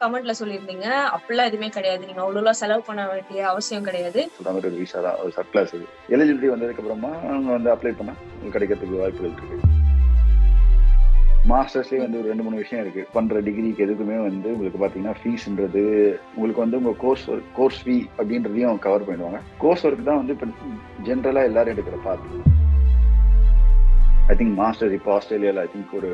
கமெண்ட்ல சொல்லியிருந்தீங்க. அப்படிலாம் எதுவுமே கிடையாது. நீங்க அவ்வளோலாம் செலவு பண்ண வேண்டிய அவசியம் கிடையாது. சொல்ற மாதிரி ஒரு விசா தான், ஒரு சர்ப்ளஸ் இது. எலிஜிபிலிட்டி வந்ததுக்கு அப்புறமா அவங்க வந்து அப்ளை பண்ணா உங்களுக்கு கிடைக்கிறதுக்கு வாய்ப்புகள் இருக்கு. மாஸ்டர்ஸ்லேயே வந்து ஒரு 2-3 விஷயம் இருக்கு. பண்ற டிகிரிக்கு எதுக்குமே வந்து உங்களுக்கு பாத்தீங்கன்னா ஃபீஸ்ன்றது உங்களுக்கு வந்து உங்க கோர்ஸ் ஃபீ அப்படின்றதையும் கவர் பண்ணிடுவாங்க. கோர்ஸ் ஒர்க் தான் வந்து இப்போ ஜென்ரலா எல்லாரும் எடுக்கிற பாத்து. ஐ திங்க் மாஸ்டர்ஸ் இப்போ ஆஸ்திரேலியாவில் ஐ திங்க் ஒரு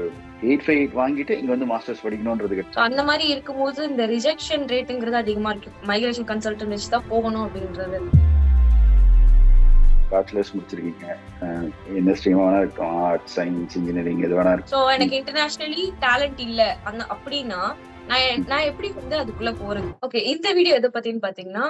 858 வாங்கிட்டு இங்க வந்து மாஸ்டர்ஸ் படிக்கணும்ன்றது. அந்த மாதிரி இருக்கும்போது இந்த ரிஜெக்ஷன் ரேட்டுங்கிறது அதிகமா இருக்கு. மைக்ரேஷன் கன்சல்டன்ட் வச்சு தான் போகணும் அப்படின்றது. பேச்சுலர்ஸ் முடிச்சிருக்கீங்க, என்ன ஸ்ட்ரீமா வேணா இருக்கும், ஆர்ட்ஸ், சயின்ஸ், இன்ஜினியரிங் எது வேணா இருக்கும். ஸோ எனக்கு இன்டர்நேஷனலி டேலண்ட் இல்ல அப்படின்னா நான் எப்படி வந்து அதுக்குள்ள போறது? ஓகே, இந்த வீடியோ எதை பத்தின்னு பாத்தீங்கன்னா,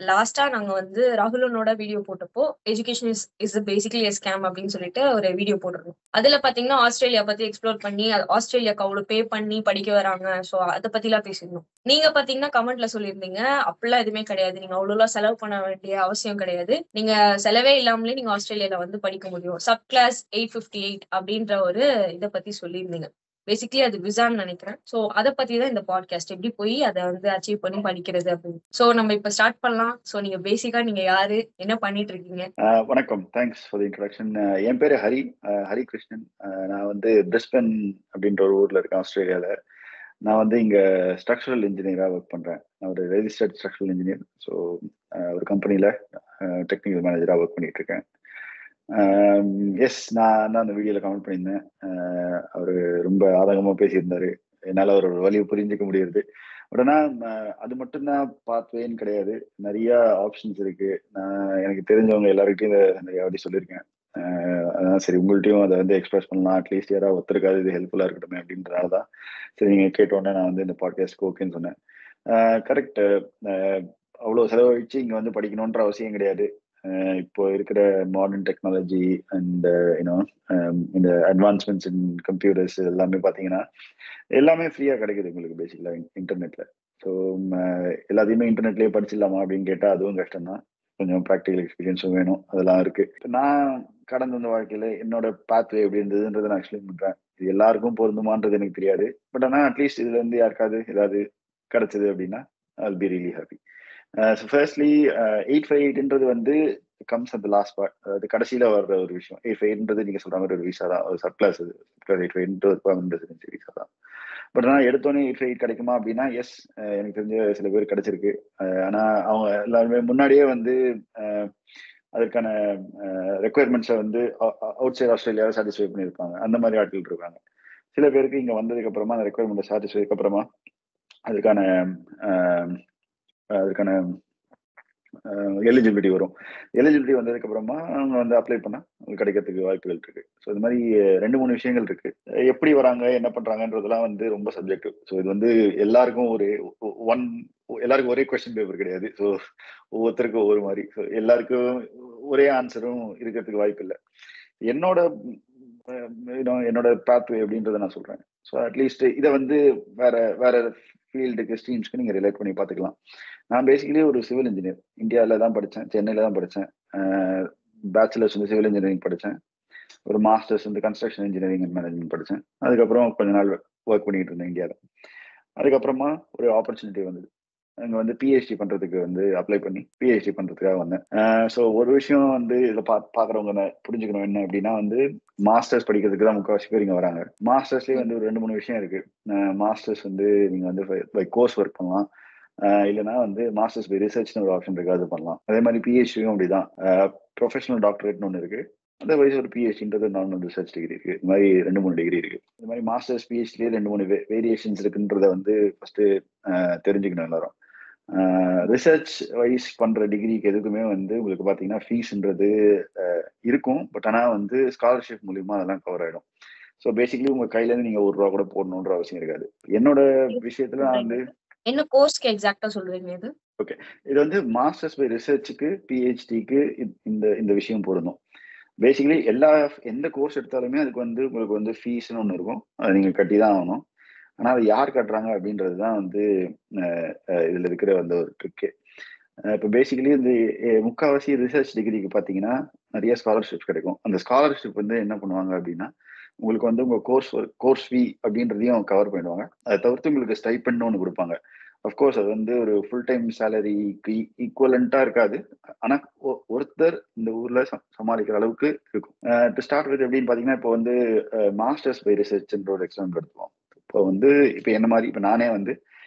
லாஸ்டா நாங்க வந்து ராகுலனோட வீடியோ போட்டப்போ education is basically a scam அப்படின்னு சொல்லிட்டு ஒரு வீடியோ போட்டிருந்தோம். அதுல பாத்தீங்கன்னா ஆஸ்திரேலியா பத்தி எக்ஸ்ப்ளோர் பண்ணி ஆஸ்திரேலியாக்கு அவ்வளவு பே பண்ணி படிக்க வராங்க. ஸோ அதை பத்தி எல்லாம் பேசியிருந்தோம். நீங்க பாத்தீங்கன்னா கமெண்ட்ல சொல்லியிருந்தீங்க, அப்படிலாம் எதுவுமே கிடையாது. நீங்க அவ்வளவு செலவு பண்ண வேண்டிய அவசியம் கிடையாது. நீங்க செலவே இல்லாமலே நீங்க ஆஸ்திரேலியால வந்து படிக்க முடியும். சப் கிளாஸ் 858 அப்படின்ற ஒரு இதை பத்தி சொல்லியிருந்தீங்க. பேசிக்கலி அது விசான்னு நினைக்கிறேன். சோ அதை பத்தி தான் இந்த பாட்காஸ்ட். எப்படி போய் அதை வந்து அச்சீவ் பண்ணி படிக்கிறது அப்படின்னு. சோ நம்ம இப்ப ஸ்டார்ட் பண்ணலாம். சோ நீங்க பேசிக்கா நீங்க யாரு, என்ன பண்ணிட்டு இருக்கீங்க? வணக்கம், தேங்க்ஸ் ஃபார் தி இன்ட்ரோடக்ஷன். என் பேரு ஹரி கிருஷ்ணன். நான் வந்து பிரிஸ்பன் அப்படின்ற ஒரு ஊர்ல இருக்கேன் ஆஸ்திரேலியால. நான் வந்து இங்க ஸ்ட்ரக்சரல் இன்ஜினியரா ஒர்க் பண்றேன். நான் ஒரு ரெஜிஸ்டர்ட் ஸ்ட்ரக்சரல் இன்ஜினியர். ஸோ ஒரு கம்பெனில டெக்னிக்கல் மேனேஜரா ஒர்க் பண்ணிட்டு இருக்கேன். எஸ், நான் அந்த வீடியோல கமெண்ட் பண்ணியிருந்தேன். அவரு ரொம்ப ஆதங்கமா பேசியிருந்தாரு. என்னால அவரோட வலியை புரிஞ்சுக்க முடியுது. பட் ஆனா அது மட்டும்தான் பாத்வேன்னு கிடையாது. நிறைய ஆப்ஷன்ஸ் இருக்கு. நான் எனக்கு தெரிஞ்சவங்க எல்லாருக்கிட்டையும் இதை நிறைய வாட்டி சொல்லியிருக்கேன். அதான் சரி உங்கள்கிட்டயும் அதை வந்து எக்ஸ்பிரஸ் பண்ணலாம். அட்லீஸ்ட் யாராவது ஒருத்தருக்காவது இது ஹெல்ப்ஃபுல்லா இருக்கட்டும் அப்படின்றதுனால தான் சரி நீங்க கேட்டோன்னே நான் வந்து இந்த பாட்காஸ்ட்க்கு ஓகேன்னு சொன்னேன். கரெக்ட். அவ்வளோ செலவழிச்சு இங்க வந்து படிக்கணுன்ற அவசியம் கிடையாது. இப்போ இருக்கிற மாடர்ன் டெக்னாலஜி அண்ட் யூனோ இந்த அட்வான்ஸ்மெண்ட்ஸ் இன் கம்ப்யூட்டர்ஸ் எல்லாமே பார்த்தீங்கன்னா எல்லாமே ஃப்ரீயாக கிடைக்குது உங்களுக்கு பேசிக்கலாக இன்டர்நெட்ல. ஸோ எல்லாத்தையுமே இன்டர்நெட்லேயே படிச்சிடலாமா அப்படின்னு கேட்டால் அதுவும் கஷ்டம் தான். கொஞ்சம் ப்ராக்டிக்கல் எக்ஸ்பீரியன்ஸும் வேணும். அதெல்லாம் இருக்கு. நான் கடந்து வந்த வாழ்க்கையில என்னோட பாத்வே எப்படி இருந்ததுன்றதை நான் எக்ஸ்பிளைன் பண்றேன். இது எல்லாருக்கும் பொருந்துமான்றது எனக்கு தெரியாது. பட் ஆனால் அட்லீஸ்ட் இதுல இருந்து யாருக்காவது ஏதாவது கிடைச்சது அப்படின்னா I'll be really happy. So firstly 858ன்றது வந்து comes at the last part. அது கடைசியில வர்ற ஒரு விஷயம். 858ன்றது நீங்க சொல்ற மாதிரி ஒரு விசா தான், ஒரு சர்ப்ளஸ். அது 858 பெர்மனன்ட் ரெசிடென்சி விசா தான். பட் ஆனால் எடுத்தோடனே 858 கிடைக்குமா அப்படின்னா எஸ், எனக்கு தெரிஞ்ச சில பேர் கிடைச்சிருக்கு. ஆனா அவங்க எல்லாருமே முன்னாடியே வந்து அதற்கான ரெக்குயர்மெண்ட்ஸை வந்து அவுட் சைட் ஆஸ்திரேலியாவை சாட்டிஸ்ஃபை பண்ணியிருப்பாங்க. அந்த மாதிரி ஆட்கள் இருக்காங்க. சில பேருக்கு இங்க வந்ததுக்கு அப்புறமா அந்த ரெக்குயர்மெண்ட்டை சாட்டிஸ்ஃபைக்கு அப்புறமா அதுக்கான அதுக்கான எலிஜிபிலிட்டி வரும். எலிஜிபிலிட்டி வந்ததுக்கு அப்புறமா அவங்க வந்து அப்ளை பண்ணா உங்களுக்கு கிடைக்கிறதுக்கு வாய்ப்புகள் இருக்கு. ஸோ இது மாதிரி 2-3 விஷயங்கள் இருக்கு. எப்படி வராங்க, என்ன பண்றாங்கன்றதெல்லாம் வந்து ரொம்ப சப்ஜெக்டிவ். ஸோ இது வந்து எல்லாருக்கும் எல்லாருக்கும் ஒரே கொஸ்டின் பேப்பர் கிடையாது. ஸோ ஒவ்வொருத்தருக்கும் ஒவ்வொரு மாதிரி. ஸோ எல்லாருக்கும் ஒரே ஆன்சரும் இருக்கிறதுக்கு வாய்ப்பு இல்லை. என்னோட பாத்வே அப்படின்றத நான் சொல்றேன். ஸோ அட்லீஸ்ட் இதை வந்து வேற வேற ஃபீல்டுக்கு ஸ்ட்ரீம்ஸ்க்கு நீங்க ரிலேட் பண்ணி பார்த்துக்கலாம். நான் பேசிக்கலி ஒரு சிவில் இன்ஜினியர். இந்தியாவில் தான் படித்தேன், சென்னையில் தான் படித்தேன். பேச்சுலர்ஸ் வந்து சிவில் இன்ஜினியரிங் படித்தேன். ஒரு மாஸ்டர்ஸ் வந்து கன்ஸ்ட்ரக்ஷன் இன்ஜினியரிங் அண்ட் மேனேஜ்மெண்ட் படித்தேன். அதுக்கப்புறம் கொஞ்ச நாள் ஒர்க் பண்ணிட்டு இருந்தேன் இந்தியாவில். அதுக்கப்புறமா ஒரு ஆப்பர்ச்சுனிட்டி வந்தது. அங்கே வந்து பிஹெச்டி பண்ணுறதுக்கு வந்து அப்ளை பண்ணி பிஹெச்டி பண்ணுறதுக்காக வந்தேன். ஸோ ஒரு விஷயம் வந்து இதில் பார்க்குறவங்க புரிஞ்சுக்கணும் என்ன அப்படின்னா வந்து மாஸ்டர்ஸ் படிக்கிறதுக்கு தான் முக்கால்வாசி பேர் இங்கே வராங்க. மாஸ்டர்ஸ்லேயே வந்து ஒரு 2-3 விஷயம் இருக்கு. மாஸ்டர்ஸ் வந்து நீங்கள் வந்து பை கோர்ஸ் ஒர்க் பண்ணலாம், இல்லைன்னா வந்து மாஸ்டர்ஸ் பை ரிசர்ச்னு ஒரு ஆப்ஷன் இருக்கு, அது பண்ணலாம். அதே மாதிரி பிஹெச்டியும் அப்படிதான். ப்ரொஃபஷனல் டாக்டரேட்னு ஒன்று இருக்கு. அதர்வைஸ் ஒரு பிஹெச்டின்றது நார்மல் ரிசர்ச் டிகிரி இருக்கு. இந்த மாதிரி 2-3 டிகிரி இருக்கு. இந்த மாதிரி மாஸ்டர்ஸ் பிஹெச்டிலேயே 2-3 வேரியேஷன்ஸ் இருக்குன்றத வந்து ஃபர்ஸ்ட் தெரிஞ்சுக்கணும் எல்லாரும். ரிசர்ச் வைஸ் பண்ற டிகிரிக்கு எதுக்குமே வந்து உங்களுக்கு பாத்தீங்கன்னா ஃபீஸ்ன்றது இருக்கும். பட் ஆனா வந்து ஸ்காலர்ஷிப் மூலியமா அதெல்லாம் கவர் ஆயிடும். ஸோ பேசிக்கலி உங்க கையில இருந்து நீங்க ₹1 கூட போடணுன்ற அவசியம் இருக்காது. என்னோட விஷயத்துல நான் வந்து என்ன கோர்ஸ்க்கு எக்ஸாக்ட்டா சொல்றீங்க இது? ஓகே, இது வந்து மாஸ்டர்ஸ் பை ரிசர்ச்சுக்கு பிஹெச்டிக்கு இந்த விஷயம் பொருந்தும். பேசிக்கலி எந்த கோர்ஸ் எடுத்தாலுமே அதுக்கு வந்து உங்களுக்கு வந்து ஃபீஸ்னு ஒன்று இருக்கும். அதை நீங்க கட்டி தான் ஆகணும். ஆனா அது யார் கட்டுறாங்க அப்படின்றது தான் வந்து இதுல இருக்கிற அந்த ஒரு ட்ரிக்கு. இப்போ பேசிக்கலி இந்த முக்கால்வாசி ரிசர்ச் டிகிரிக்கு பார்த்தீங்கன்னா நிறைய ஸ்காலர்ஷிப்ஸ் கிடைக்கும். அந்த ஸ்காலர்ஷிப் வந்து என்ன பண்ணுவாங்க அப்படின்னா உங்களுக்கு வந்து உங்க கோர்ஸ் ஃபீ அப்படின்றதையும் கவர் பண்ணிடுவாங்க. அதை தவிர்த்து உங்களுக்கு ஸ்டைபண்ட் ஒன்று கொடுப்பாங்க. அஃப்கோர்ஸ் அது வந்து ஒரு ஃபுல் டைம் சேலரிக்கு ஈக்குவலண்டா இருக்காது. ஆனா ஒருத்தர் இந்த ஊர்ல சமாளிக்கிற அளவுக்கு இருக்கும். டு ஸ்டார்ட் வித் எப்படின்னு பாத்தீங்கன்னா, இப்போ வந்து மாஸ்டர்ஸ் பை ரிசர்ச்ன்ற ஒரு எக்ஸாம் எடுத்துவோம். இப்போ வந்து இப்போ என்ன மாதிரி இப்போ நானே வந்து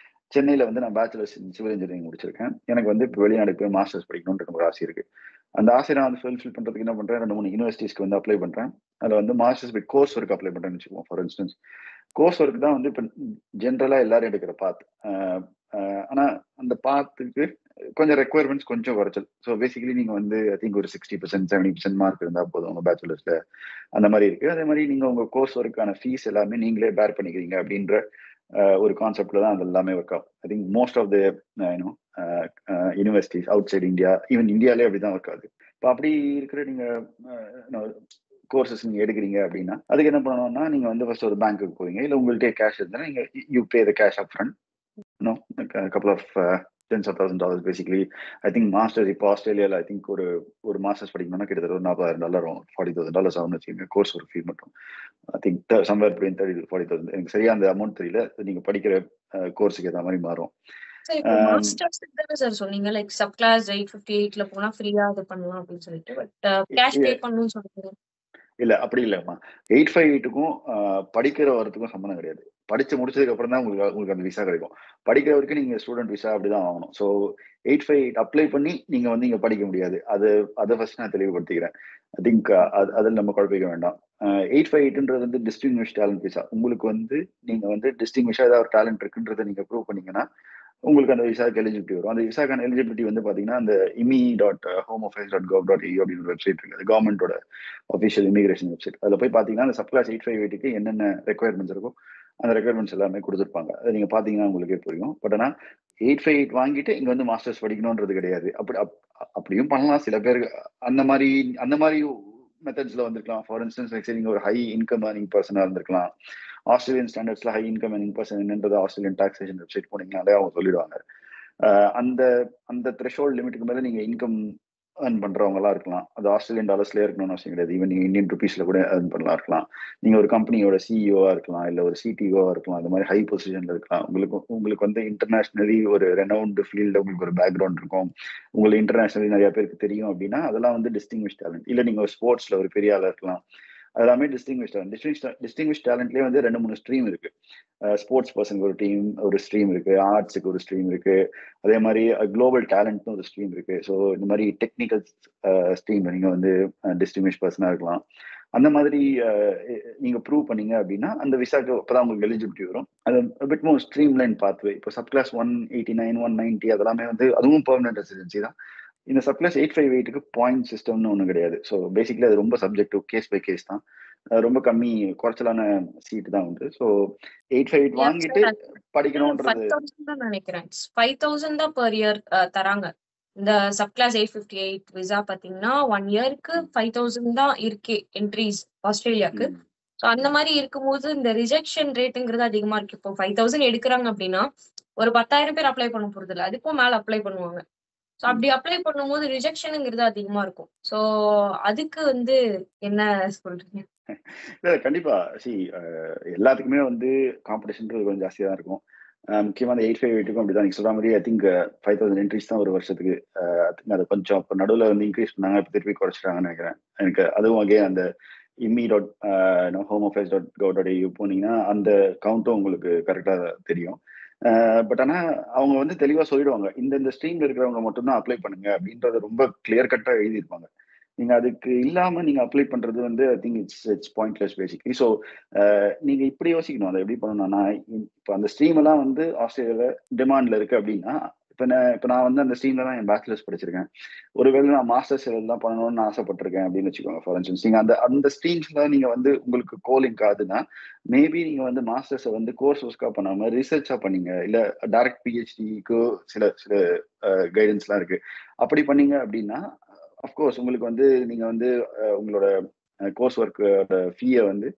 சென்னையில வந்து நான் பேச்சுலர்ஸ் இன் சிவில் இன்ஜினியரிங் முடிச்சிருக்கேன். எனக்கு வந்து இப்போ வெளிநாடு போய் மாஸ்டர்ஸ் படிக்கணும்ன்ற ஒரு ஆசை இருக்கு. அந்த ஆசையை நான் வந்து ஃபுல்ஃபில் பண்றதுக்கு என்ன பண்றேன், 2-3 யூனிவர்சிட்டிஸ்க்கு வந்து அப்ளை பண்றேன். அதுல வந்து masters with course work apply பண்றேன்னு வச்சுக்குவோம். ஃபார் இன்ஸ்டன்ஸ் கோர்ஸ் ஒர்க் தான் வந்து இப்போ ஜென்ரலா எல்லாரும் எடுக்கிற பாத். ஆனா அந்த பாத்துக்கு கொஞ்சம் ரெக்குவயர்மெண்ட்ஸ் கொஞ்சம் குறைச்சல். ஸோ பேசிக்கலி நீங்க வந்து ஐ திங்க் ஒரு 60% 70% மார்க் இருந்தா போதும் உங்க பேச்சுலர்ஸ்ல. அந்த மாதிரி இருக்கு. அதே மாதிரி நீங்க உங்க கோர்ஸ் ஒர்க்கான ஃபீஸ் எல்லாமே நீங்களே பேர் பண்ணிக்கிறீங்க அப்படின்ற ஒரு கான்செப்ட்ல தான் அது எல்லாமே ஒர்க் ஆகும். I think most of the you know universities outside India, even இந்தியாலே அப்படிதான் ஒர்க் ஆகுது. இப்போ அப்படி இருக்கிற நீங்க கோர்சஸ் நீங்க எடுக்கிறீங்க அப்படின்னா அதுக்கு என்ன பண்ணணும்னா, நீங்க வந்து ஃபர்ஸ்ட் ஒரு பேங்க்குக்கு போவீங்க. இல்ல உங்கள்கிட்ட கேஷ் இருந்தா நீங்க you pay the cash up front. No, like a couple of tens of $1,000 basically. I think masters இப்போ ஆஸ்திரேலியாவில் ஐ திங்க் ஒரு மாஸ்டர்ஸ் படிக்கணும்னா கிட்டத்தட்ட ஒரு $40,000 வரும். $40,000 ஆகும்னு வச்சுக்கோங்க கோர்ஸ் ஒரு ஃபீ மட்டும். I think somewhere between 30 to 40,000. எனக்கு சரியா அந்த அமௌண்ட் தெரியல. நீங்க படிக்கிற கோர்ஸுக்கு ஏற்ற மாதிரி மாறும். சார் இப்போ மாஸ்டர்ஸ் தானே சார் சொன்னீங்க, லைக் சப் கிளாஸ் 858ல போனா ஃப்ரீயா இது பண்ணலாம் அப்படின்னு சொல்லிட்டு, பட் கேஷ் பே பண்ணணும்னு சொல்லுங்க. இல்ல அப்படி இல்லம்மா. 858க்கும் படிக்கிற வரதுக்கும் சம்மந்தம் கிடையாது. படிச்சு முடிச்சதுக்கு அப்புறம் தான் உங்களுக்கு அந்த விசா கிடைக்கும். படிக்கிற வரைக்கும் நீங்க ஸ்டூடெண்ட் விசா அப்படிதான் வாங்கணும். ஸோ 858 அப்ளை பண்ணி நீங்க வந்து இங்க படிக்க முடியாது. அதை ஃபர்ஸ்ட் நான் தெளிவுபடுத்திக்கிறேன். ஐ திங்க் அதில் நம்ம குழப்பிக்க வேண்டாம். 858ன்றது வந்து டிஸ்டிங்விஷ் டேலண்ட் விசா. உங்களுக்கு வந்து நீங்க வந்து டிஸ்டிங்விஷா ஏதாவது ஒரு டேலண்ட் இருக்குன்றதை நீங்க ப்ரூவ் பண்ணீங்கன்னா உங்களுக்கு அந்த விசாக்கு எலிஜிபிலிட்டி வரும். அந்த விசாக்கான எலிஜிபிலிட்டி வந்து பாத்தீங்கன்னா அந்த imi.homeoffice.gov.au அப்படின்னு ஒரு வெப்சைட் இருக்கு. அது கவர்மெண்டோட அஃபிஷியல் இமிகிரேஷன் வெப்சைட். அதுல போய் பாத்தீங்கன்னா அந்த சப் கிளாஸ் 858க்கு என்னென்ன ரெக்குயர்மெண்ட்ஸ் இருக்கும் அந்த ரெக்குயர்மெண்ட்ஸ் எல்லாமே கொடுத்துருப்பாங்க. அதை நீங்க பாத்தீங்கன்னா உங்களுக்கே புரியும். பட் ஆனா 858 வாங்கிட்டு இங்க வந்து மாஸ்டர்ஸ் படிக்கணும்ன்றது கிடையாது. அப்படியும் பண்ணலாம் சில பேருக்கு. அந்த மாதிரி மெத்தட்ஸ்ல வந்திருக்கலாம். ஃபார் இன்ஸ்டன்ஸ் நீங்க ஒரு ஹை இன்கம் ஏர்னிங் பர்சனா இருந்திருக்கலாம். ஆஸ்திரேலியன் ஸ்டாண்டர்ட்ஸ்ல ஹை இன்கம் ஏர்னிங் பர்சன் என்னன்றது ஆஸ்திரேலியன் டாக்ஸேஷன் வெப்சைட் போனீங்கன்னாலே அவங்க சொல்லிடுவாங்க. அந்த அந்த த்ரெஷோல்ட் லிமிட்டுக்கு மேல நீங்க இன்கம் ஏர்ன் பண்றவங்களா இருக்கலாம். அது ஆஸ்திரேலியன் டாலர்ஸ்ல இருக்கணும்னு அவசியம் கிடையாது. ஈவன் நீங்க இந்தியன் ருபீஸ்ல கூட ஏர்ன் பண்ணலாம் இருக்கலாம். நீங்க ஒரு கம்பெனியோட சிஇஓவா இருக்கலாம், இல்ல ஒரு சிடிஓவா இருக்கலாம். அந்த மாதிரி ஹை பொசிஷன்ல இருக்கலாம். உங்களுக்கு வந்து இன்டர்நேஷனலி ஒரு ரெனவுண்ட் ஃபீல்ட்ல உங்களுக்கு ஒரு பேக்ரவுண்ட் இருக்கும். உங்களுக்கு இன்டர்நேஷனலி நிறைய பேருக்கு தெரியும் அப்படின்னா அதெல்லாம் வந்து டிஸ்டிங்விஷ் டேலண்ட். இல்ல நீங்க ஒரு ஸ்போர்ட்ஸ்ல ஒரு பெரிய ஆளா இருக்கலாம். அதெல்லாமே டிஸ்டிங்விஷ் டேலண்ட். டிஸ்டிங்விஷ் டேலண்ட்லேயே வந்து 2-3 ஸ்ட்ரீம் இருக்கு. ஸ்போர்ட்ஸ் பர்சனுக்கு ஒரு ஸ்ட்ரீம் இருக்கு, ஆர்ட்ஸுக்கு ஒரு ஸ்ட்ரீம் இருக்கு, அதே மாதிரி குளோபல் டேலண்ட்னு ஒரு ஸ்ட்ரீம் இருக்கு. ஸோ இந்த மாதிரி டெக்னிக்கல் ஸ்ட்ரீம்ல நீங்க வந்து டிஸ்டிங்விஷ் பர்சனா இருக்கலாம். அந்த மாதிரி நீங்க ப்ரூவ் பண்ணீங்க அப்படின்னா அந்த விசாக்கு அப்பதான் உங்களுக்கு எலிஜிபிலிட்டி வரும். அது bit more stream line pathway. இப்போ சப் கிளாஸ் 189, 190 அதெல்லாமே வந்து அதுவும் பெர்மனன்ட் ரெசிடென்சி தான். இந்த சப் கிளாஸ் 858க்கு பாயிண்ட் சிஸ்டம்னு ஒன்றும் கிடையாது. ஸோ பேசிக்கலி அது ரொம்ப சப்ஜெக்டிவ், கேஸ் பை கேஸ் தான். ரொம்ப கம்மி குறைச்சலான சீட் தான் உண்டு. ஸோ 858 வாங்கிட்டு படிக்கணும்ன்றது 5,000 தான் நினைக்கிறேன். 5,000 தான் பெர் இயர் தராங்க. இந்த சப் கிளாஸ் 858 விசா பாத்தீங்கன்னா 1 இயருக்கு 5,000 தான் இருக்கே என்ட்ரிஸ் ஆஸ்திரேலியாக்கு. ஸோ அந்த மாதிரி இருக்கும்போது இந்த ரிஜெக்ஷன் ரேட்டுங்கிறது அதிகமா இருக்கு. இப்போ 5,000 எடுக்கிறாங்க அப்படின்னா ஒரு 10,000 பேர் அப்ளை பண்ண போறது இல்லை, அதுக்கும் மேல அப்ளை பண்ணுவாங்க. ஸோ அப்படி அப்ளை பண்ணும்போது ரிஜெக்ஷனுங்கிறது அதிகமா இருக்கும். ஸோ அதுக்கு வந்து என்ன சொல்றீங்க? இல்ல கண்டிப்பா. எல்லாத்துக்குமே வந்து காம்படிஷன்றது கொஞ்சம் ஜாஸ்தியா தான் இருக்கும். முக்கியமா அந்த 858க்கும் அப்படிதான். நீங்க சொல்ற மாதிரி ஐ திங்க் 5,000 என்ட்ரிஸ் தான் ஒரு வருஷத்துக்கு. அது கொஞ்சம் அப்போ நடுவில் வந்து இன்க்ரீஸ் பண்ணாங்க, இப்போ திருப்பி குறைச்சிட்டாங்கன்னு நினைக்கிறேன். எனக்கு அதுவும் அகே அந்த imi.homeoffice.gov.au போனீங்கன்னா அந்த கவுண்ட்டும் உங்களுக்கு கரெக்டா தெரியும். பட் ஆனா அவங்க வந்து தெளிவா சொல்லிடுவாங்க, இந்த ஸ்ட்ரீம்ல இருக்கிறவங்க மட்டும்தான் அப்ளை பண்ணுங்க அப்படின்றத ரொம்ப கிளியர் கட்டா எழுதியிருப்பாங்க. நீங்க அதுக்கு இல்லாம நீங்க அப்ளை பண்றது வந்து I think it's pointless basically. So நீங்க இப்படி யோசிக்கணும், அதை எப்படி பண்ணணும்னா இப்போ அந்த ஸ்ட்ரீம் எல்லாம் வந்து ஆஸ்திரேலியால டிமாண்ட்ல இருக்கு அப்படின்னா இப்போ நான் வந்து அந்த ஸ்ட்ரீம்ல தான் என் பேச்சுலர்ஸ் படிச்சிருக்கேன். ஒருவேளை நான் மாஸ்டர்ஸ் எல்லாம் பண்ணணும்னு ஆசைப்பட்டிருக்கேன் அப்படின்னு வச்சுக்கோங்க. ஃபார் இன்ஸ்டன்ஸ் நீங்க அந்த ஸ்ட்ரீம்ஸ்ல நீங்க வந்து உங்களுக்கு கோலிங் ஆகுதுன்னா மேபி நீங்க வந்து மாஸ்டர்ஸை வந்து கோர்ஸ் ஒர்க்கா பண்ணாம ரிசர்ச்சா பண்ணீங்க, இல்ல டைரக்ட் பிஹெச்டிக்கு சில சில கைடன்ஸ்லாம் இருக்கு. அப்படி பண்ணீங்க அப்படின்னா அஃப்கோர்ஸ் உங்களுக்கு வந்து நீங்க வந்து உங்களோட கோர்ஸ் ஒர்க்கோட ஃபீயை வந்து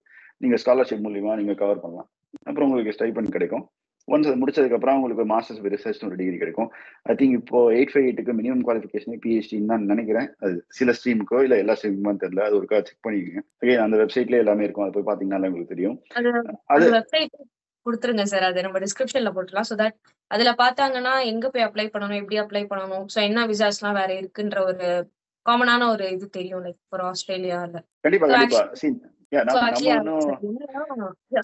நீங்க ஸ்காலர்ஷிப் மூலியமா நீங்க கவர் பண்ணலாம். அப்புறம் உங்களுக்கு ஸ்டைபண்ட் கிடைக்கும். ஒன்ஸ் அது முடிச்சதுக்கப்புறம் உங்களுக்கு மாஸ்டர்ஸ் ரிசர்ச் ஒரு டிகிரி கிடைக்கும். ஐ திங்க் இப்போ 858க்கு மினிமம் குவாலிஃபிகேஷனே பிஹெச்டின்னு தான் நினைக்கிறேன். அது சில ஸ்ட்ரீமுக்கோ இல்லை எல்லா ஸ்ட்ரீமுக்கும் தெரியல. அது ஒருக்கா செக் பண்ணிக்கோங்க. அகைன் அந்த வெப்சைட்லேயே எல்லாமே இருக்கும். அதை போய் பார்த்தீங்கன்னாலே உங்களுக்கு தெரியும். அது வெப்சைட் கொடுத்துருங்க சார். அது நம்ம டிஸ்கிரிப்ஷன்ல போட்டுலாம். ஸோ தட் அதுல பார்த்தாங்கன்னா எங்க போய் அப்ளை பண்ணணும், எப்படி அப்ளை பண்ணணும், ஸோ என்ன விசாஸ்லாம் வேற இருக்குன்ற ஒரு காமனான ஒரு இது தெரியும் லைக் ஃபார் ஆஸ்திரேலியால. கண்டிப்பா கண்டிப்பா.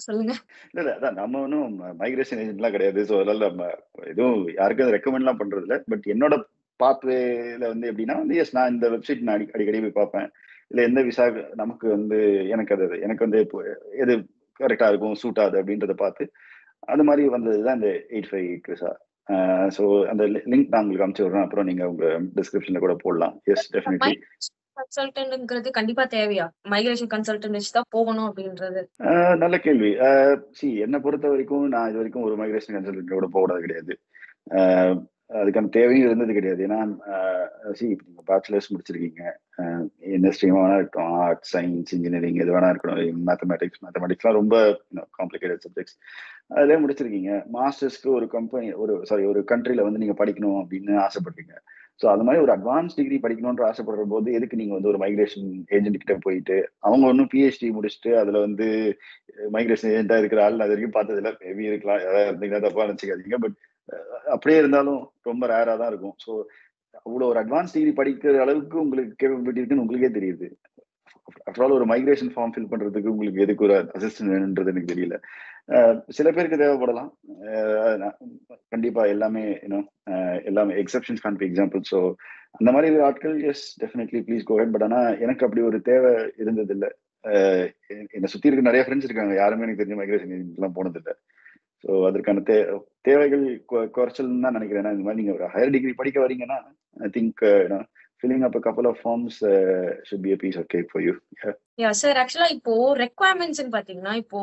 சொல்லுங்க. இல்ல அதான் நம்ம ஒன்றும் மைக்ரேஷன் ஏஜென்ட்லாம் கிடையாது. ஸோ அதனால நம்ம எதுவும் யாருக்கும் ரெக்கமெண்ட்லாம் பண்றது இல்லை. பட் என்னோட பாத்வேல வந்து எப்படின்னா வந்து எஸ் நான் இந்த வெப்சைட் நான் அடிக்கடி போய் பார்ப்பேன். இல்லை எந்த விசா நமக்கு வந்து எனக்கு வந்து இப்போ எது கரெக்டா இருக்கும் சூட் ஆகுது அப்படின்றத பார்த்து அந்த மாதிரி வந்ததுதான் இந்த 858 விசா. ஸோ அந்த லிங்க் நான் உங்களுக்கு அனுப்பிச்சு விடுறேன். அப்புறம் நீங்க உங்க டிஸ்கிரிப்ஷன்ல கூட போடலாம். Yes definitely. கன்சல்டன்ட்ங்கிறது கண்டிப்பா தேவையா? மைக்ரேஷன் கன்சல்டன்ட் வச்சு தான் போகணும் அப்படின்றது நல்ல கேள்வி. என்னை பொறுத்த வரைக்கும் நான் இது வரைக்கும் ஒரு மைக்ரேஷன் கன்சல்டன்ட் கூட போகக்கூடாது கிடையாது. அதுக்கான தேவையும் இருந்தது கிடையாது. ஏன்னா நீங்க பேச்சுலர்ஸ் முடிச்சிருக்கீங்க, என்ன ஸ்ட்ரீமா வேணா இருக்கட்டும், ஆர்ட்ஸ், சயின்ஸ், இன்ஜினியரிங் எது வேணா இருக்கணும், மேத்தமெட்டிக்ஸ்லாம் ரொம்ப காம்ப்ளிகேட்டட் சப்ஜெக்ட்ஸ் அதுல முடிச்சிருக்கீங்க. மாஸ்டர்ஸ்க்கு ஒரு கண்ட்ரில வந்து நீங்க படிக்கணும் அப்படின்னு ஆசைப்படுறீங்க. ஸோ அது மாதிரி ஒரு அட்வான்ஸ் டிகிரி படிக்கணும்ன்ற ஆசைப்படுற போது எதுக்கு நீங்க வந்து ஒரு மைக்ரேஷன் ஏஜென்ட் கிட்ட போயிட்டு அவங்க ஒன்றும் பிஹெச்டி முடிச்சுட்டு அதுல வந்து மைக்ரேஷன் ஏஜென்டா இருக்கிற ஆள் அது வரைக்கும் பார்த்ததுல மேபி இருக்கலாம், யாராவது இருந்தீங்கன்னா தப்பா நினைச்சுக்காதீங்க. பட் அப்படியே இருந்தாலும் ரொம்ப ரேரா தான் இருக்கும். ஸோ அவ்வளோ ஒரு அட்வான்ஸ் டிகிரி படிக்கிற அளவுக்கு உங்களுக்கு கேப்பபிலிட்டி இருக்குன்னு உங்களுக்கே தெரியுது. ஆஃப்டர் ஆல் ஒரு மைக்ரேஷன் ஃபார்ம் ஃபில் பண்றதுக்கு உங்களுக்கு எதுக்கு ஒரு அசிஸ்டன்ட் வேணுன்றது எனக்கு தெரியல. சில பேருக்கு தேவைப்படலாம். கண்டிப்பா எல்லாமே எல்லாமே exceptions can be example. So அந்த மாதிரி ஆட்கள் yes definitely please go ahead. But ஆனா எனக்கு அப்படி ஒரு தேவை இருந்தது இல்லை. என்னை சுத்தி இருக்க நிறைய ஃப்ரெண்ட்ஸ் இருக்காங்க, யாருமே எனக்கு தெரிஞ்ச மைக்ரேஷன் எல்லாம் போனதில்லை. ஸோ அதற்கான தேவைகள் குறைச்சல் தான் நினைக்கிறேன். இந்த மாதிரி நீங்க ஒரு ஹையர் டிகிரி படிக்க வரீங்கன்னா I think filling up a couple of forms should be a piece of cake for you. Yeah sir, ஆக்சுவலா இப்போ ரெக்வயர்மெண்ட்ஸ் பாத்தீங்கன்னா இப்போ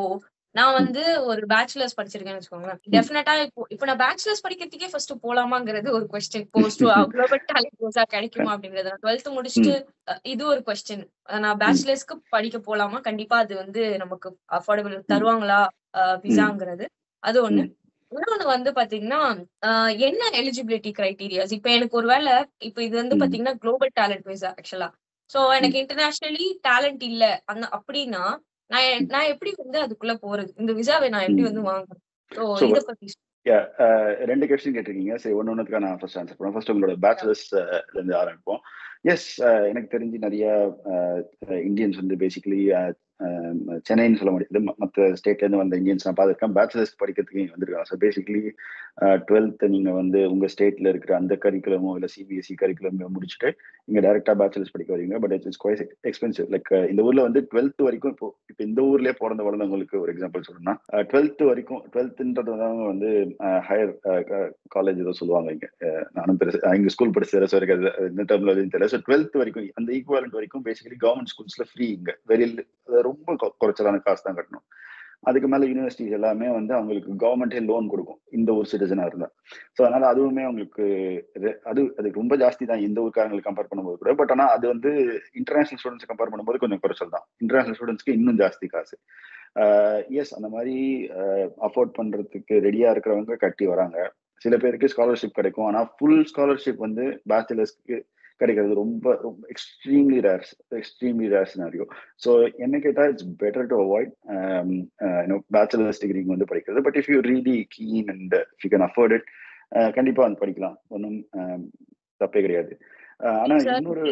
நான் வந்து ஒரு பேச்சுலர்ஸ் படிச்சிருக்கேன்னு வச்சுக்கோங்களேன். டெஃபினட்டா இப்போ நான் பேச்சுலர்ஸ் படிக்கிறதுக்கே ஃபர்ஸ்ட் போலாமாங்கிறது ஒரு question. Post global talent visa கிடைக்குமா அப்படிங்கிறது. நான் 12th முடிச்சுட்டு இது ஒரு கொஸ்டின். நான் பேச்சுலர்ஸ்க்கு படிக்க போலாமா? கண்டிப்பா அது வந்து நமக்கு அஃபோர்டபிள் தருவாங்களா விசாங்கிறது, அது ஒண்ணு. இன்னொன்னு வந்து பாத்தீங்கன்னா என்ன எலிஜிபிலிட்டி கிரைட்டீரியாஸ்? இப்ப எனக்கு ஒருவேளை இப்ப இது வந்து பாத்தீங்கன்னா குளோபல் டேலண்ட் விசா ஆக்சுவலா. சோ எனக்கு இன்டர்நேஷனலி டேலண்ட் இல்ல அப்படின்னா நான் எப்படி வந்து அதுக்குள்ள போறது? இந்த விசாவை நான் எப்படி வந்து வாங்குறேன்? சோ இத பத்தி ரெண்டு கொஸ்டின் கேட்டிருக்கீங்க. சரி, ஒன்னொன்னுக்கு நான் ஃபர்ஸ்ட் ஆன்சர் பண்ணுவேன். ஃபர்ஸ்ட் உங்களோட பேச்சுலர்ஸ்ல இருந்து ஆரம்பிப்போம். எஸ், எனக்கு தெரிஞ்சு நிறைய இந்தியன்ஸ் வந்து பேசிக்கலி சென்னைன்னு சொல்ல முடியாது, மற்ற ஸ்டேட்ல இருந்து வந்த இந்தியன்ஸ் நான் பார்த்துருக்கேன். பேச்சுலர்ஸ் படிக்கிறதுக்கு இங்கே வந்திருக்காங்க. ஸோ பேசிக்கலி 12th நீங்க வந்து உங்க ஸ்டேட்ல இருக்கிற அந்த கரிக்குலமோ இல்லை சிபிஎஸ்சி கரிக்குலமோ முடிச்சுட்டு நீங்க டைரக்டா பேச்சுலர்ஸ் படிக்க வரீங்க. But it's quite expensive. Like இந்த ஊர்ல வந்து 12th வரைக்கும் இப்போ இந்த ஊர்லயே பிறந்த வளர்ந்தவங்களுக்கு ஒரு எக்ஸாம்பிள் சொல்லணும்னா 12th வரைக்கும் 12th வந்து ஹையர் காலேஜ் ஏதோ சொல்லுவாங்க இங்க. நானும் பெருசு இங்க ஸ்கூல் படிச்சு இந்த டேர்ம்ல தெரியல. ஸோ 12th வரைக்கும் அந்த ஈக்குவலண்ட் வரைக்கும் பேசிக்கலி கவர்மெண்ட் ஸ்கூல்ஸ்ல ஃப்ரீ. இங்க வெளியில் ரொம்ப குறைச்சலான காசு தான் கட்டணும். அதுக்கு மேல யூனிவர்சிட்டிஸ் எல்லாமே வந்து அவங்களுக்கு கவர்மெண்டே லோன் கொடுக்கும் இந்த ஒரு சிட்டிசனா இருந்தா. ஸோ அதனால அதுவுமே அவங்களுக்கு அது ரொம்ப ஜாஸ்தி தான் இந்த ஊருக்காரங்களுக்கு கம்பேர் பண்ணும்போது கூட. பட் ஆனா அது வந்து இன்டர்நேஷனல் ஸ்டூடெண்ட்ஸ் கம்பேர் பண்ணும்போது கொஞ்சம் குறைச்சல் தான். இன்டர்நேஷனல் ஸ்டூடெண்ட்ஸ்க்கு இன்னும் ஜாஸ்தி காசு. எஸ், அந்த மாதிரி அஃபோர்ட் பண்றதுக்கு ரெடியா இருக்கிறவங்க கட்டி வராங்க. சில பேருக்கு ஸ்காலர்ஷிப் கிடைக்கும். ஆனா ஃபுல் ஸ்காலர்ஷிப் வந்து பேச்சுலர்ஸ்க்கு கிடைக்கிறது ரொம்ப ரொம்ப எக்ஸ்ட்ரீம்லி ரேர் சினாரியோ. ஸோ என்ன கேட்டா it's better to avoid bachelors degree வந்து படிக்கிறது. But if you really keen and if you can afford it கண்டிப்பா வந்து படிக்கலாம். ஒன்றும் தப்பே கிடையாது. ஆனா இன்னொரு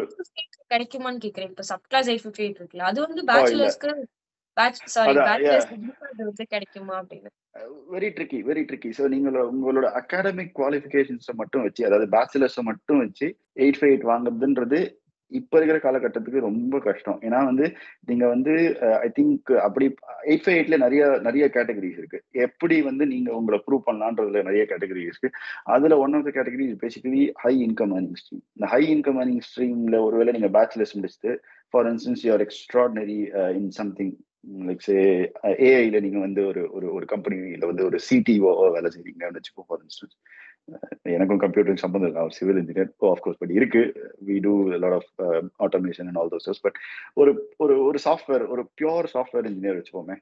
கிடைக்குமான்னு கேக்குறேன். இப்ப சப் கிளாஸ் 858 இருக்குல்ல, அது வந்து பேச்சுலர்ஸ்க்கு கிடைக்குமா அப்படின்னு வெரி ட்ரிக்கி. ஸோ உங்களோட அகாடமிக் குவாலிஃபிகேஷன்ஸை மட்டும் வச்சு, அதாவது பேச்சுலர்ஸை மட்டும் வச்சு 858 வாங்குறதுன்றது இப்ப இருக்கிற காலகட்டத்துக்கு ரொம்ப கஷ்டம். ஏன்னா வந்து நீங்க வந்து ஐ திங்க் அப்படி 858ல நிறைய கேட்டகரிஸ் இருக்கு. எப்படி வந்து நீங்க உங்களை ப்ரூவ் பண்ணலான்றதுல நிறைய கேட்டகரி இருக்கு. அதுல one of the category basically high income earning stream. இந்த ஹை இன்கம் ஏர்னிங் ஸ்ட்ரீம்ல ஒருவேளை நீங்க பேச்சுலர்ஸ் முடிச்சுட்டு for instance you are extraordinary in something like say ஏஐல நீங்க வந்து ஒரு கம்பெனில வந்து ஒரு சிடிஓ வேலை செய்றீங்கன்னு வச்சுக்கோ. ஃபார் இன்ஸ்டன்ஸ் எனக்கும் கம்ப்யூட்டர் சம்பந்தம் இல்லை, சிவில் இன்ஜினியர் ஆஃப்கோர்ஸ். பட் இருக்கு, we do lot of automation and all those. But ஒரு சாஃப்ட்வேர், ஒரு பியூர் சாஃப்ட்வேர் இன்ஜினியர் வச்சுக்கோமே,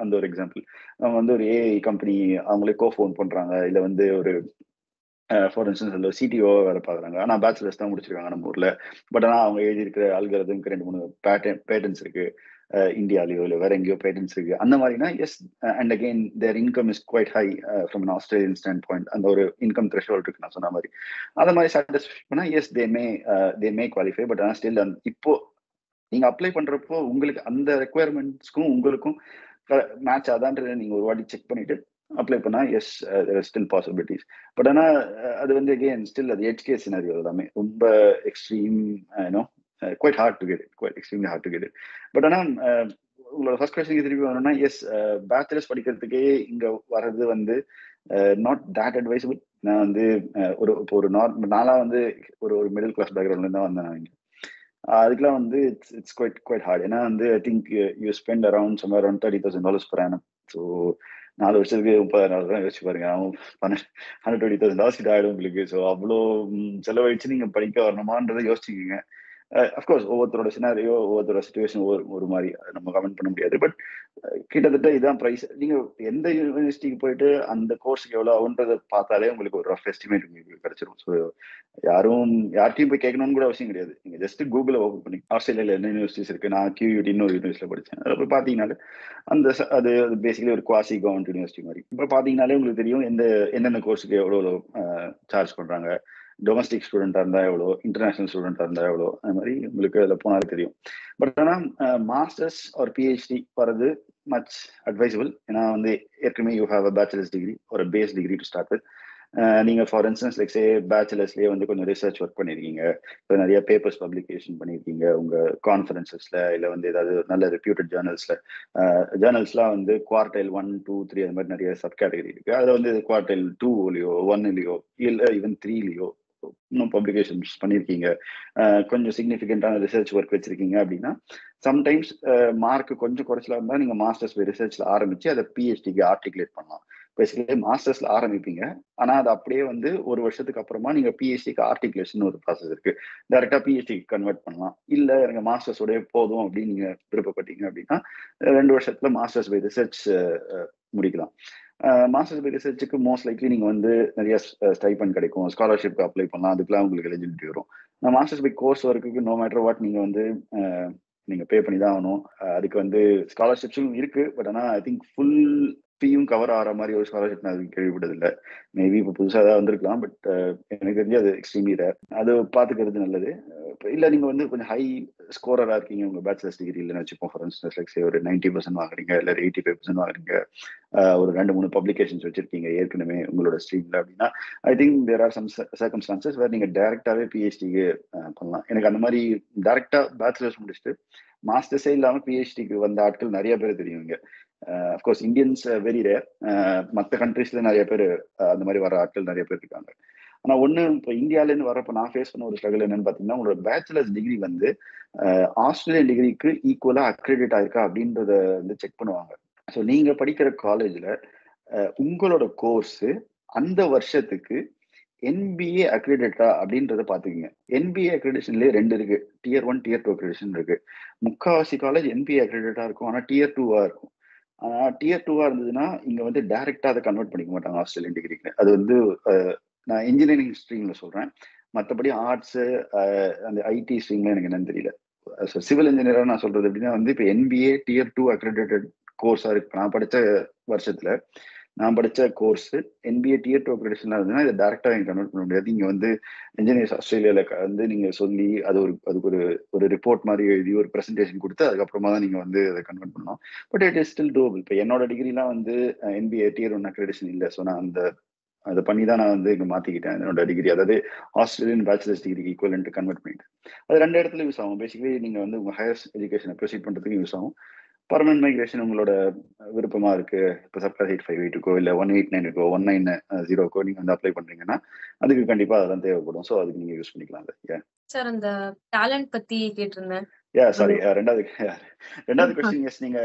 அந்த ஒரு எக்ஸாம்பிள். அவங்க வந்து ஒரு ஏஐ கம்பெனி அவங்களே ஃபவுண்ட் பண்றாங்க. இல்ல வந்து ஒரு ஃபார் இன்ஸ்டன்ஸ் ஒரு சிடிஓ வேலை பார்க்குறாங்க. ஆனா பேச்சுலர்ஸ் தான் முடிச்சிருக்காங்க நம்ம ஊர்ல. பட் ஆனா அவங்க எழுதியிருக்கிற அல்காரிதம்க்கு 2, 3 பேட்டன்ஸ் இருக்கு. இந்தியாலயோ இல்ல வேற எங்கேயோ பேட்டன்ஸ் இருக்கு. அந்த மாதிரினா yes and again their income is quite high from an Australian standpoint. அந்த ஒரு இன்கம் த்ரெஷோல்ட் இருக்கு நான் சொன்ன மாதிரி. அந்த மாதிரி சாட்டிஸ்ஃபை பண்ணா yes they May qualify. But ஆனால் ஸ்டில் இப்போ நீங்க அப்ளை பண்றப்போ உங்களுக்கு அந்த ரெக்குயர்மெண்ட்ஸ்க்கும் உங்களுக்கும் மேட்ச் ஆதான்றதை நீங்க ஒரு வாட்டி செக் பண்ணிட்டு அப்ளை பண்ணா எஸ் ஸ்டில் பாசிபிலிட்டிஸ். பட் ஆனா அது வந்து அகெயின் ஸ்டில் அது எட்ஜ் கேஸ் சினாரியோ எல்லாமே ரொம்ப extreme quite hard to get it, quite extremely hard to get it. But ஆனா உங்களோட ஃபர்ஸ்ட் கொஸ்டினுக்கு திருப்பி வரணும்னா எஸ் பேச்சுலர்ஸ் படிக்கிறதுக்கே இங்க வர்றது வந்து நாட் தட் அட்வைசபிள். நான் வந்து ஒரு நாளா வந்து ஒரு மிடில் கிளாஸ் பேக்ரவுண்ட்ல இருந்தா வந்தேன். அதுக்கெல்லாம் வந்து இட்ஸ் குவைட் ஹார்ட். ஏன்னா வந்து I think you spend around somewhere around $30,000 per annum. ஸோ 4 வருஷத்துக்கு $30,000 யோசிச்சு பாருங்க. அவன் $120,000 கிட்ட ஆயிடும் உங்களுக்கு. ஸோ அவ்வளோ செலவழிச்சு நீங்க படிக்க வரணுமான்றதை யோசிச்சுக்கோங்க. அஃப்கோர்ஸ் ஒவ்வொருத்தரோட சினாரியோ ஒவ்வொருத்தரோட சுச்சுவேஷன் ஒரு மாதிரி நம்ம கமெண்ட் பண்ண முடியாது. பட் கிட்டத்தட்ட இதுதான் ப்ரைஸ். நீங்க எந்த யூனிவர்சிட்டிக்கு போயிட்டு அந்த கோர்ஸுக்கு எவ்வளோ ஆகுன்றதை பார்த்தாலே உங்களுக்கு ஒரு ரஃப் எஸ்டிமேட் உங்களுக்கு கிடைச்சிரும். ஸோ யார்ட்டையும் போய் கேட்கணும்னு கூட அவசியம் கிடையாது. நீங்க ஜஸ்ட் கூகுளை ஓப்பன் பண்ணி ஆஸ்திரேலியாவில் என்ன யூனிவர்சிட்டிஸ் இருக்கு, நான் கியூயூடின்னு ஒரு யூனிவர்சிட்டியில் படித்தேன். அதில் போய் பார்த்தீங்கன்னாலே அது பேசிக்கலி ஒரு குவாசி கவர்மெண்ட் யூனிவர்சிட்டி மாதிரி. இப்போ பார்த்தீங்கன்னாலே உங்களுக்கு தெரியும் என்னென்ன கோர்ஸுக்கு எவ்வளோ சார்ஜ் பண்ணுறாங்க. டொமஸ்டிக் ஸ்டூடெண்டா இருந்தா எவ்வளோ, இன்டர்நேஷனல் ஸ்டூடெண்டா இருந்தா எவ்வளோ, அந்த மாதிரி உங்களுக்கு அதில் போனாலே தெரியும். பட் ஆனால் மாஸ்டர்ஸ் ஆர் பிஹெச்டி வர்றது மச் அட்வைசபிள். ஏன்னா வந்து ஏற்கனவே you have a bachelors degree ஒரு base degree to start with. நீங்க ஃபார் இன்ஸ்டன்ஸ் லைக் சே பேச்சுலர்ஸ்லேயே வந்து கொஞ்சம் ரிசர்ச் ஒர்க் பண்ணியிருக்கீங்க, இப்போ நிறைய பேப்பர்ஸ் பப்ளிகேஷன் பண்ணியிருக்கீங்க உங்க கான்ஃபரன்சஸ்ல, இல்லை வந்து ஏதாவது நல்ல ரெப்யூட்டட் ஜேர்னல்ஸ்லாம் வந்து குவார்டைல் 1, 2, 3 அந்த மாதிரி நிறைய சப் கேட்டகரி இருக்கு. அதில் வந்து குவார்டைல் 2லயோ 1லயோ இல்லை ஈவன் 3லயோ இன்னும் பப்ளிகேஷன்ஸ் பண்ணியிருக்கீங்க, கொஞ்சம் சிக்னிஃபிகண்டான ரிசர்ச் ஒர்க் வச்சிருக்கீங்க அப்படின்னா சம்டைம்ஸ் மார்க் கொஞ்சம் குறைச்சலா இருந்தால் நீங்கள் மாஸ்டர்ஸ் பை ரிசர்ச்ல ஆரம்பிச்சு அதை பிஹெச்டிக்கு ஆர்டிகுலேட் பண்ணலாம். பேசிக்கலி மாஸ்டர்ஸ்ல ஆரம்பிப்பீங்க, ஆனா அது அப்படியே வந்து ஒரு வருஷத்துக்கு அப்புறமா நீங்க பிஹெச்டிக்கு ஆர்டிகுலேஷன் ஒரு ப்ராசஸ் இருக்கு. டைரக்டா பிஹெச்டிக்கு கன்வெர்ட் பண்ணலாம். இல்ல எனக்கு மாஸ்டர்ஸோட போதும் அப்படின்னு நீங்க விருப்பப்பட்டீங்க அப்படின்னா 2 வருஷத்துல மாஸ்டர்ஸ் பை ரிசர்ச் முடிக்கலாம். மாஸ்டர்ஸ் பை ரிசர்ச்சுக்கு மோஸ்ட் லைக்லி நீங்க வந்து நிறைய ஸ்டைபண்ட் கிடைக்கும், ஸ்காலர்ஷிப்க்கு அப்ளை பண்ணலாம், அதுக்கெல்லாம் உங்களுக்கு எலிஜிபிலிட்டி வரும். மாஸ்டர்ஸ் பை கோர்ஸ் ஒர்க்குக்கு நோ மேட்டர் வாட் நீங்க வந்து நீங்க பே பண்ணி தான் ஆகணும். அதுக்கு வந்து ஸ்காலர்ஷிப்ஸும் இருக்கு. பட் ஆனால் ஐ திங்க் ஃபுல் ஃபீயும் கவர் ஆகிற மாதிரி ஒரு ஸ்காலர்ஷிப் நான் அதுக்கு கேள்விப்பட்டதில்லை. மேபி இப்போ புதுசாக ஏதாவது வந்திருக்கலாம். பட் எனக்கு தெரிஞ்சு அது எக்ஸ்ட்ரீம்லி ரேர். அது பார்த்துக்கிறது நல்லது. இல்லை நீங்கள் வந்து கொஞ்சம் ஹை ஸ்கோரராக இருக்கீங்க உங்கள் பேச்சுலர்ஸ் டிகிரி இல்லைன்னு வச்சுப்போம். ஃபார் இன்ஸ்டன்ஸ் லைக் ஒரு 90% வாங்குறீங்க, இல்லை 85% வாங்குறீங்க, ஒரு 2-3 பப்ளிகேஷன்ஸ் வச்சிருக்கீங்க ஏற்கனவே உங்களோட ஸ்ட்ரீம்ல அப்படின்னா I think there are some circumstances where நீங்கள் டைரக்டாகவே பிஹெச்டிக்கு பண்ணலாம். எனக்கு அந்த மாதிரி டைரக்டாக பேச்சுலர்ஸ் முடிச்சுட்டு மாஸ்டர்ஸே இல்லாமல் பிஹெச்டிக்கு வந்த ஆட்கள் நிறைய பேர் தெரியுங்க. Of course Indians very rare. மற்ற கண்ட்ரீஸ்ல நிறைய பேர் அந்த மாதிரி வர ஆட்கள் நிறைய பேர் இருக்காங்க. ஆனா ஒண்ணு இப்போ இந்தியாவிலேருந்து வரப்போ நான் ஃபேஸ் பண்ண ஒரு ஸ்ட்ரகிள் என்னன்னு பாத்தீங்கன்னா, உங்களோட பேச்சுலர்ஸ் டிகிரி வந்து ஆஸ்திரேலியன் டிகிரிக்கு ஈக்குவலா அக்ரெடிட் ஆயிருக்கா அப்படின்றத வந்து செக் பண்ணுவாங்க. ஸோ நீங்க படிக்கிற காலேஜ்ல உங்களோட கோர்ஸ் அந்த வருஷத்துக்கு NBA அக்ரெடிட்டா அப்படின்றத பாத்துக்கங்க. NBA அக்ரெடிஷன்லயே 2 இருக்கு, Tier 1, Tier 2 அக்ரெடிஷன் இருக்கு. முக்காவாசி காலேஜ் NBA அக்ரெடிட்டா இருக்கும், ஆனா Tier 2 இருக்கும். Tier 2 இருந்ததுன்னா இங்க வந்து டைரக்டா அதை கன்வெர்ட் பண்ணிக்க மாட்டாங்க ஆஸ்திரேலியன் டிகிரிக்கு. அது வந்து நான் இன்ஜினியரிங் ஸ்ட்ரீம்ல சொல்றேன். மற்றபடி ஆர்ட்ஸ் அந்த ஐடி ஸ்ட்ரீம்ல எனக்கு என்னன்னு தெரியல. சிவில் இன்ஜினியரா நான் சொல்றது எப்படின்னா வந்து இப்போ NBA Tier 2 அக்ரெடிட்டட் கோர்ஸா இருக்கு. நான் படிச்ச வருஷத்துல நான் படிச்ச கோர்ஸ் NBA Tier 2 அக்ரெடிஷனா இருந்ததுன்னா இதை டைரக்டா நீங்க கன்வெர்ட் பண்ண முடியாது. இங்க வந்து இன்ஜினியர்ஸ் ஆஸ்திரேலியால வந்து நீங்க சொல்லி அதுக்கு ஒரு ரிப்போர்ட் மாதிரி எழுதி ஒரு பிரசன்டேஷன் கொடுத்து அதுக்கப்புறமா தான் நீங்க வந்து அதை கன்வெர்ட் பண்ணணும். But it is still double. இப்போ என்னோட டிகிரிலாம் வந்து NBA Tier 1 அக்ரெடிஷன் இல்லை. ஸோ நான் அதை பண்ணி தான் நான் வந்து இங்கே மாற்றிக்கிட்டேன் என்னோட டிகிரி. அதாவது ஆஸ்திரேலியன் பேச்சுலர்ஸ் டிகிரிக்கு ஈக்குவலன்ட் கன்வெர்ட் பண்ணிட்டேன். அது 2 இடத்துல யூஸ் ஆகும். பேசிக்கலி நீங்கள் வந்து உங்கள் ஹையர் எஜுகேஷனை ப்ரொசீட் பண்ணுறதுக்கு யூஸ் ஆகும். பர்மனன்ட் மைக்ரேஷன் உங்களோட விருப்பமா இருக்கு. இப்போ சப்ளை 858க்கோ இல்லை 189க்கோ 190க்கோ நீங்கள் வந்து அப்ளை பண்ணுறீங்கன்னா அதுக்கு கண்டிப்பாக அதெல்லாம் தேவைப்படும். ஸோ அதுக்கு நீங்கள் யூஸ் பண்ணிக்கலாம். அதை சார் அந்த டேலண்ட் பத்தி கேட்டிருந்தேன். சாரி ரெண்டாவது கொஸ்டின். எஸ் நீங்க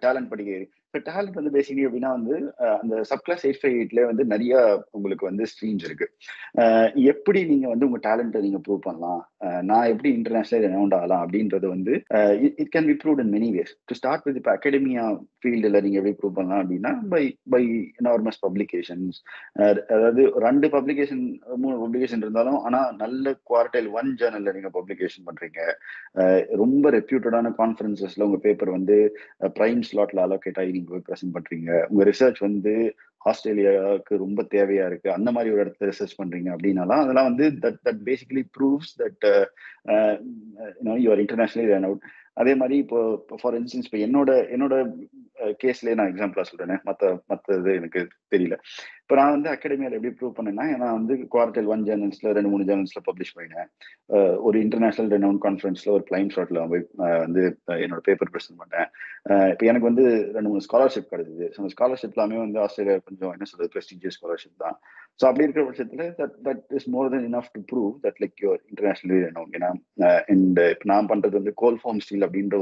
டேலண்ட் படிக்க இப்போ டேலண்ட் வந்து பேசிக்கலி அப்படின்னா வந்து அந்த சப்கிளாஸ் 858ல வந்து நிறைய உங்களுக்கு வந்து ஸ்ட்ரீம்ஸ் இருக்கு. எப்படி நீங்க வந்து உங்க டேலண்ட்டை நீங்க ப்ரூவ் பண்ணலாம், நான் எப்படி இன்டர்நேஷனல் ரெனவுண்ட் ஆகலாம் அப்படின்றது வந்து it can be proved in many ways. To start with இப்போ அகாடமியா ஃபீல்டில் நீங்க எப்படி ப்ரூவ் பண்ணலாம் அப்படின்னா பை எனார்மஸ் பப்ளிகேஷன்ஸ். அதாவது 2 பப்ளிகேஷன் 3 பப்ளிகேஷன் இருந்தாலும் ஆனா நல்ல குவார்டைல் 1 ஜேர்னல்ல நீங்க பப்ளிகேஷன் பண்றீங்க. ரொம்ப ரெப்யூட்டடான கான்ஃபரன்சஸ்ல உங்க பேப்பர் வந்து பிரைம் ஸ்லாட்ல அலோகேட் ஆகி நீங்க போய் ப்ரெசென்ட் பண்றீங்க. உங்க ரிசர்ச் வந்து ஆஸ்திரேலியாவுக்கு ரொம்ப தேவையா இருக்கு, அந்த மாதிரி ஒரு இடத்துல ரிசர்ச் பண்றீங்க அப்படின்னாலாம் அதெல்லாம் வந்து that basically proves that you are internationally renowned. அதே மாதிரி இப்போ ஃபார் இன்ஸ்டன்ஸ் இப்போ என்னோட கேஸ்லேயே நான் எக்ஸாம்பிளா சொல்றேன், மற்றது எனக்கு தெரியல. இப்போ நான் வந்து அகாடமியால எப்படி ப்ரூவ் பண்ணேன்னா, நான் வந்து குவார்டல் 1 ஜேர்னல்ஸ்ல 2-3 ஜேர்னல்ஸ்ல பப்ளிஷ் பண்ணினேன். ஒரு இன்டர்நேஷனல் ரெனவுண்ட் கான்ஃபரன்ஸ்ல ஒரு கிளைம் ஷாட்ல வந்து என்னோட பேப்பர் ப்ரெசென்ட் பண்ணேன். இப்போ எனக்கு வந்து 2-3 ஸ்காலர்ஷிப் கிடைச்சது. ஸோ அந்த ஸ்காலர்ஷிப் எல்லாமே வந்து ஆஸ்திரேலியா கொஞ்சம் என்ன சொல்றது ப்ரெஸ்டீஜியஸ் ஸ்காலர்ஷிப் தான். ஸோ அப்படி இருக்கிற பட்சத்தில் that is more than enough to prove that like your internationally renowned. ஏன்னா அண்ட் இப்போ நான் பண்றது வந்து கோல் ஃபார்ம் ஸ்டீல் அப்படின்ற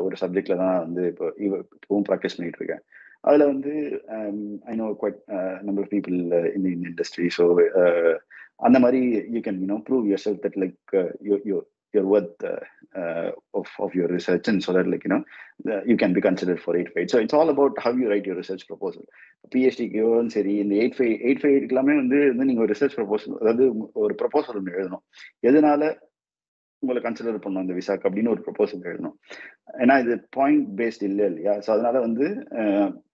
ஒரு சப்ஜெக்ட்ல தான் வந்து இப்பவும் ப்ராக்டிஸ் பண்ணிட்டு இருக்கேன். அதுல வந்து I know quite number of people in industry. So அந்த மாதிரி you can prove yourself that like your worth of your research, and so that like you can be considered for 858. So it's all about how you write your research proposal. PhD-க்கு சரி இந்த 858 எல்லாமே வந்து நீங்க ஒரு research proposal, அதாவது ஒரு proposal ஒன்று எழுதணும். எதனால உங்களை கன்சிடர் பண்ணணும் அந்த விசாக்கு அப்படின்னு ஒரு ப்ரொபோசல் எழுதணும். ஏன்னா இது பாயிண்ட் பேஸ்ட் இல்லை இல்லையா? ஸோ அதனால வந்து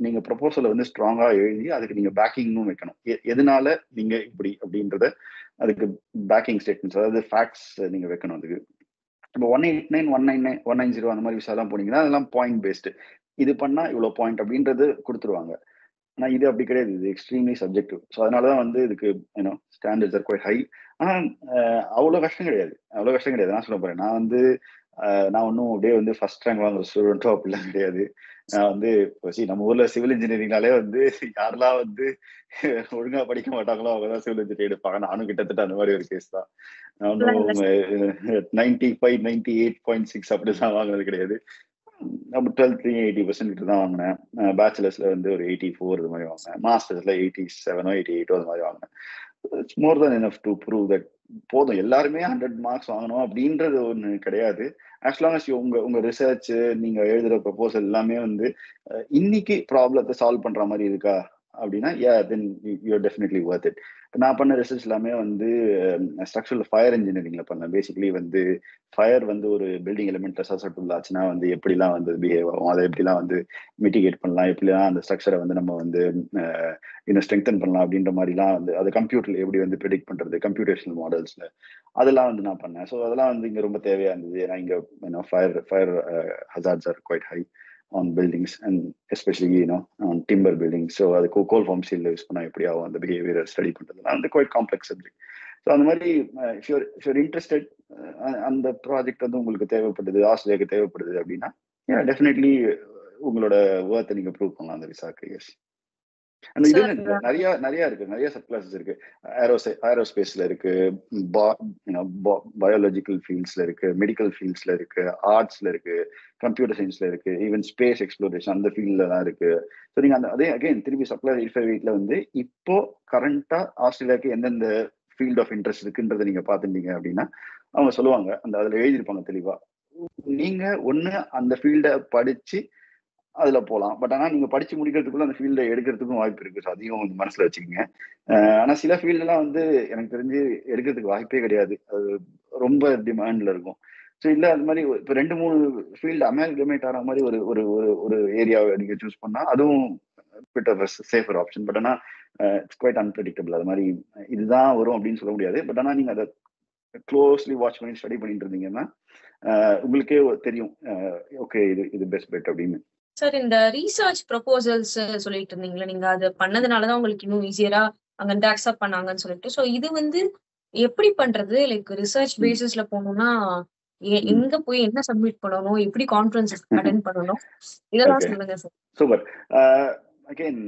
நீங்க ப்ரொபோசலை வந்து ஸ்ட்ராங்கா எழுதி அதுக்கு நீங்க பேக்கிங்கும் வைக்கணும். எதனால நீங்க இப்படி அப்படின்றத அதுக்கு பேக்கிங் ஸ்டேட்மெண்ட்ஸ், அதாவது ஃபேக்ட்ஸ் நீங்க வைக்கணும். அதுக்கு இப்போ 189, 199, 190 அந்த மாதிரி விசாலாம் போனீங்கன்னா அதெல்லாம் பாயிண்ட் பேஸ்டு. இது பண்ணா இவ்வளோ பாயிண்ட் அப்படின்றது கொடுத்துருவாங்க. ஆனா இது அப்படி கிடையாது, இது எக்ஸ்ட்ரீம்லி சப்ஜெக்டிவ். ஸோ அதனாலதான் வந்து இதுக்கு ஸ்டாண்டர்ட்ஸ் ஆர் குவைட் ஹை. ஆனா அவ்வளோ கஷ்டம் கிடையாது, நான் சொல்ல போறேன். நான் ஒன்றும் அப்படியே வந்து ஃபர்ஸ்ட் ரேங்க் வாங்குற ஸ்டூடெண்ட்டோ அப்படிலாம் கிடையாது. நான் வந்து நம்ம ஊர்ல சிவில் இன்ஜினியரிங்னாலே வந்து யாரெல்லாம் வந்து ஒழுங்கா படிக்க மாட்டாங்களோ அவங்கதான் சிவில் இன்ஜினியரிங் எடுப்பாங்க. நானும் கிட்டத்தட்ட அந்த மாதிரி ஒரு கேஸ் தான். நான் ஒன்றும் 95, 98.6 அப்படிதான் வாங்கினது கிடையாது. நம்ம 12th 80% தான் வாங்கினேன். பேச்சுலர்ஸ்ல வந்து ஒரு 84 இது மாதிரி வாங்கினேன். மாஸ்டர்ஸ்ல 87 88 அது மாதிரி வாங்கினேன். It's more then enough to prove that போதும். எல்லாருமே 100 மார்க்ஸ் வாங்கணும் அப்படின்றது ஒண்ணு கிடையாது. ஆஸ் லாங் அஸ் உங்க ரிசர்ச், நீங்க எழுதுற ப்ரொபோசல் எல்லாமே வந்து இன்னைக்கு ப்ராப்ளத்தை சால்வ் பண்ற மாதிரி இருக்கா அப்படின்னா தென் யூஆர் டெஃபினெட்லி வொர்த் இட். நான் பண்ண ரிசர்ச் எல்லாமே வந்து ஸ்ட்ரக்சரல் ஃபயர் இன்ஜினியரிங்ல பண்ணேன். பேசிக்கலி வந்து ஃபயர் வந்து ஒரு பில்டிங் எலிமெண்ட்ல சசப்டபிள் ஆச்சுன்னா வந்து எப்படிலாம் வந்து பிஹேவ் ஆகும், அதை எப்படிலாம் வந்து மிட்டிகேட் பண்ணலாம், எப்படிலாம் அந்த ஸ்ட்ரக்சரை வந்து நம்ம வந்து இன்னும் ஸ்ட்ரெங்தன் பண்ணலாம் அப்படின்ற மாதிரிலாம் வந்து அது கம்ப்யூட்டர்ல எப்படி வந்து ப்ரெடிக்ட் பண்றது, கம்ப்யூட்டேஷனல் மாடல்ஸ்ல அதெல்லாம் வந்து நான் பண்ணேன். ஸோ அதெல்லாம் வந்து இங்க ரொம்ப தேவையா இருந்தது. ஏன்னா இங்க fire hazards are quite high on buildings, and especially on timber buildings. So அது coal form steel யூஸ் பண்ணா எப்படி ஆகும் அந்த பிஹேவியரை ஸ்டடி பண்றது, அந்த குவைட் காம்ப்ளெக்ஸ் சப்ஜெக்ட். ஸோ அந்த மாதிரி if you're interested, அந்த ப்ராஜெக்ட் வந்து உங்களுக்கு தேவைப்படுது, ஆஸ்திரேலியாவுக்கு தேவைப்படுது அப்படின்னா டெஃபினெட்லி உங்களோட ஒர்த்தை நீங்க ப்ரூவ் பண்ணலாம் அந்த விசாக்கு. எஸ். அந்த இது நிறைய இருக்கு, நிறைய சப் கிளாஸஸ் இருக்கு. ஏரோஸ்பேஸ்ல இருக்கு, பயாலஜிக்கல் ஃபீல்ட்ஸ்ல இருக்கு, மெடிக்கல் ஃபீல்ட்ஸ்ல இருக்கு, ஆர்ட்ஸ்ல இருக்கு, கம்ப்யூட்டர் சயின்ஸ்ல இருக்கு, ஈவன் ஸ்பேஸ் எக்ஸ்ப்ளோரேஷன் அந்த ஃபீல்ட்ல தான் இருக்கு. ஸோ நீங்க அதே அகைன் திருப்பி சப்ளை 858ல வந்து இப்போ கரண்டா ஆஸ்திரேலியாவுக்கு எந்தெந்த ஃபீல்ட் ஆஃப் இன்ட்ரெஸ்ட் இருக்குன்றதை நீங்க பாத்துட்டீங்க அப்படின்னா அவங்க சொல்லுவாங்க, அதுல எழுதியிருப்பாங்க தெளிவா. நீங்க ஒண்ணு அந்த ஃபீல்டை படிச்சு அதுல போகலாம். பட் ஆனா நீங்க படிச்சு முடிக்கிறதுக்குள்ள அந்த ஃபீல்டை எடுக்கிறதுக்கும் வாய்ப்பு இருக்கு. ஸோ அதையும் வந்து மனசுல வச்சுக்கோங்க. ஆனா சில ஃபீல்டெல்லாம் வந்து எனக்கு தெரிஞ்சு எடுக்கிறதுக்கு வாய்ப்பே கிடையாது, அது ரொம்ப டிமாண்ட்ல இருக்கும். ஸோ இல்ல அது மாதிரி இப்போ 2-3 ஃபீல்டு அமால்கமேட் ஆகிற மாதிரி ஒரு ஒரு ஒரு ஏரியாவை நீங்க சூஸ் பண்ணா அதுவும் சேஃபர் ஆப்ஷன். பட் ஆனா இட்ஸ் குவைட் அன்பிரடிக்டபிள். அது மாதிரி இதுதான் வரும் அப்படின்னு சொல்ல முடியாது. பட் ஆனா நீங்க அதை க்ளோஸ்லி வாட்ச் பண்ணி ஸ்டடி பண்ணிட்டு இருந்தீங்கன்னா உங்களுக்கே தெரியும் ஓகே இது பெஸ்ட் பெட் அப்படின்னு. சார், இந்த ரீசர்ச் ப்ரொபோசல்ஸ் சொல்லிட்டு இருந்தீங்களா, நீங்க அது பண்ணதுனாலதான் உங்களுக்கு இன்னும் ஈஸியரா அங்க வந்து அக்செப்ட் பண்ணாங்கன்னு சொல்லிட்டு. சோ இது வந்து எப்படி பண்றது? லைக் ரிசர்ச் பேசிஸ்ல போகணும்னா எங்க போய் என்ன சப்மிட் பண்ணணும், எப்படி கான்ஃபரன்ஸ் அட்டெண்ட் பண்ணணும், இதெல்லாம் சொல்லுங்க சார். சூப்பர். அகைன்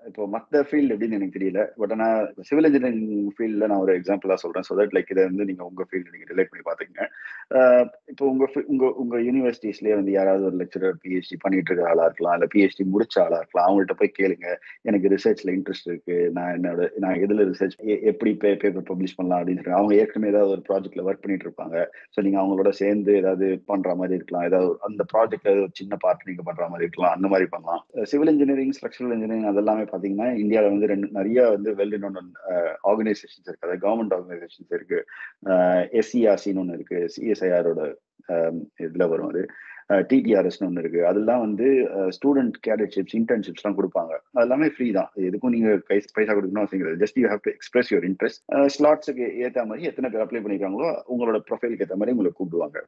இப்போ மற்ற ஃபீல்டு எப்படின்னு எனக்கு தெரியல. பட் ஆனால் சிவில் இன்ஜினியரிங் ஃபீல்டில் நான் ஒரு எக்ஸாம்பிளாக சொல்கிறேன். ஸோ தட் லைக் இதை வந்து நீங்கள் உங்கள் ஃபீல்டு நீங்கள் ரிலேட் பண்ணி பார்த்துக்கங்க. இப்போ உங்கள் யூனிவர்சிட்டிஸ்லேயே வந்து யாராவது ஒரு லெக்சரர் பிஹெச்டி பண்ணிட்டு இருக்க ஆளாக இருக்கலாம், இல்லை பிஹெச்டி முடிச்ச ஆளாக இருக்கலாம். அவங்கள்ட்ட போய் கேளுங்க, எனக்கு ரிசர்ச்சில் இன்ட்ரெஸ்ட் இருக்கு, நான் எதில் ரிசர்ச் எப்படி பேப்பர் பப்ளிஷ் பண்ணலாம் அப்படின்னு சொல்லி அவங்க ஏற்கனவே ஏதாவது ஒரு ப்ராஜெக்ட்ல ஒர்க் பண்ணிட்டு இருப்பாங்க. ஸோ நீங்கள் அவங்களோட சேர்ந்து ஏதாவது பண்ணுற மாதிரி இருக்கலாம், ஏதாவது அந்த ப்ராஜெக்ட்ல ஒரு சின்ன பார்ட் நீங்கள் பண்ணுற மாதிரி இருக்கலாம், அந்த மாதிரி பண்ணலாம். சிவில் இன்ஜினியரிங், ஸ்ட்ரக்சரல் இன்ஜினியரிங் அதெல்லாமே பார்த்தீங்கன்னா இந்தியாவில் வந்து நிறைய வந்து வெல் நோன் ஆர்கனைசேஷன்ஸ் இருக்கு. அதாவது கவர்மெண்ட் ஆர்கனைசேஷன்ஸ் இருக்கு. எஸ்சிஆர்சின்னு ஒன்று இருக்கு, சிஎஸ்ஐஆரோட இதில் வரும். அது டிடிஆர்எஸ்னு ஒன்று இருக்கு. அதெல்லாம் வந்து ஸ்டூடெண்ட் கேடட்ஷிப்ஸ், இன்டர்ன்ஷிப்ஸ்லாம் கொடுப்பாங்க. அது எல்லாமே ஃப்ரீ தான். எதுக்கும் நீங்க பைசா கொடுக்கணும் அவசியம் கிடையாது. Just you have to express your interest. ஸ்லாட்ஸுக்கு ஏற்ற மாதிரி எத்தனை பேர் அப்ளை பண்ணிக்கிறாங்களோ உங்களோட ப்ரொஃபைலுக்கு ஏற்ற மாதிரி உங்களை கூப்பிடுவாங்க.